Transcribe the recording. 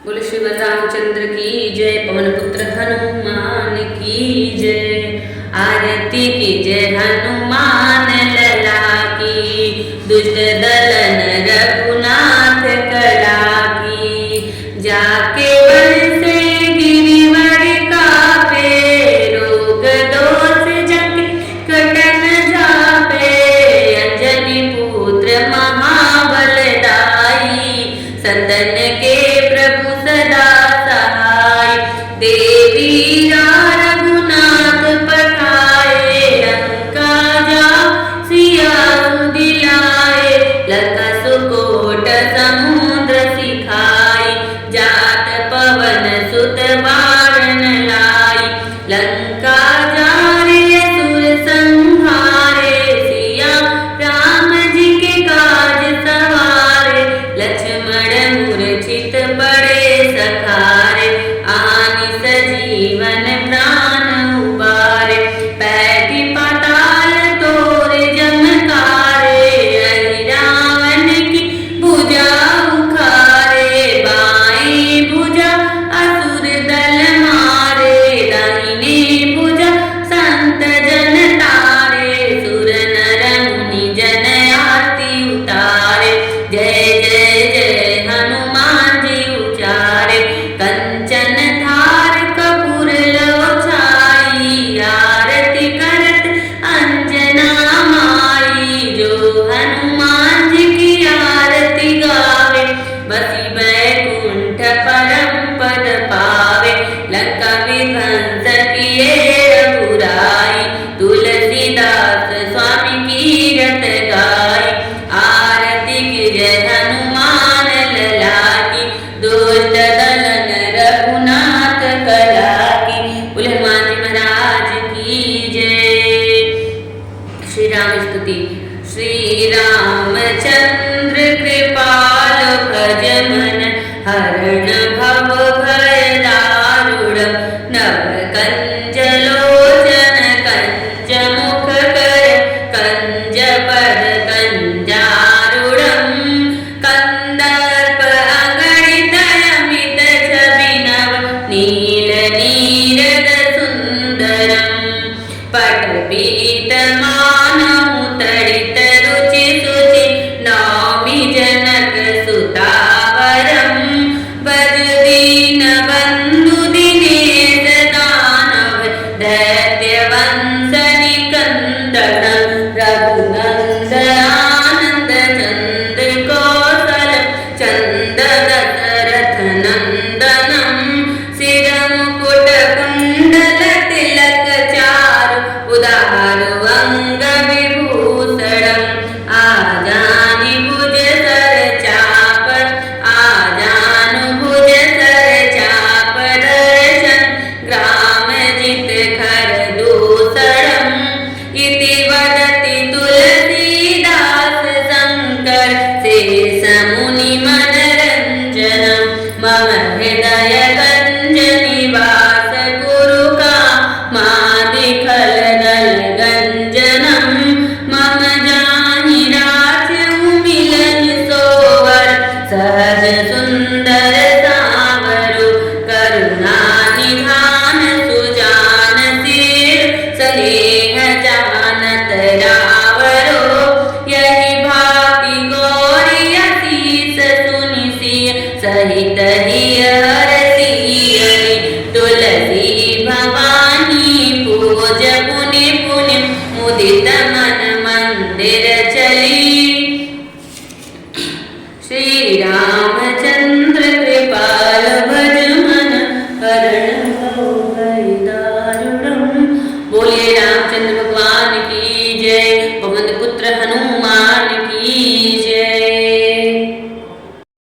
बोले श्री रामचंद्र की जय, पवन पुत्र हनुमान की जय। आरती की जय हनुमान लला की, दुष्ट दलन रघुनाथ कला की। जाके वन से गिरिवर कापे, रोग दोष जग कटन जापे। अंजनी पुत्र महाबल दाई, सदन के प्रभु सदा सहाय। देवी रघुनाथ पठाए, लंका जा सिया दिलाए। लंका सुकोट समुद्र सिखाई, जात पवन सुत बारण लाई। लंका जारे असुर संहारे, सिया राम जी के काज सवारे। लक्ष्मण मूर्छित पड़े सखारे, आनि सजीवन प्राण उबारे। पैठी पाताल तोरे जमकारे, अहि रावण की भुजा उखारे। बाएं भुजा असुर दल मारे, दाहिने भुजा संत जन तारे। सुर नर मुनि जन आरती उतारे, जय जय जय हनुमान जी उचारे। कंचन थार कपूर लो छाई, आरती करत अंजना माई। जो हनुमान जी की आरती गावे, बसी बैकुंठ परम पद पावे। लंका विध्वंस किए रघुराई, तुलसीदास स्वामी की रत गाई। आरती की जय हनुमान लला की, दुष्ट दलन रघुनाथ कला की। बोले हनुमान जी महाराज की जय। श्री राम स्तुति। श्री रामचंद्र कृपाल भज मन, हरण भव भय दारुण। नव कंज लोचन कंज मुख कर, कंज पर कंजारुणम। कंदर्प अगणित अमित छवि नव, नील नीरद सुंदरम। पटपीत मानहु तड़ित रुचि सुचि, नौमि जनक सुतावरम। बज दीन बंधु दिनेश दानव, दैत्य वंश निकंदन। रघुनंद आनंद चंद कौशल, चंद दशरथ नंदनम। सिर मुकुट कुंडल तिलक चारु, उदारु अंग विभूषणम। आजानि भुज सर चाप, आजानु भुज सर चाप। दर्शन ग्राम जित खर दूसरम। इति वदति तुलसीदास शंकर, शेष मुनि मनरंजनम। मम हृदय गंज निवास गुरु का, मादिखल दल गंजनम। मम जाहि राजहु मिलन सोवर, सहज सुंदर सावरु। करुणा निधान सुजान सिर, स्नेह जानत रावरो। यही भांति गौरी असीस सुनि सिय, सहित हिय हरसिय। तुलसी भवानी पूज पुनि पुनि, मुदित मन मंदिर चली।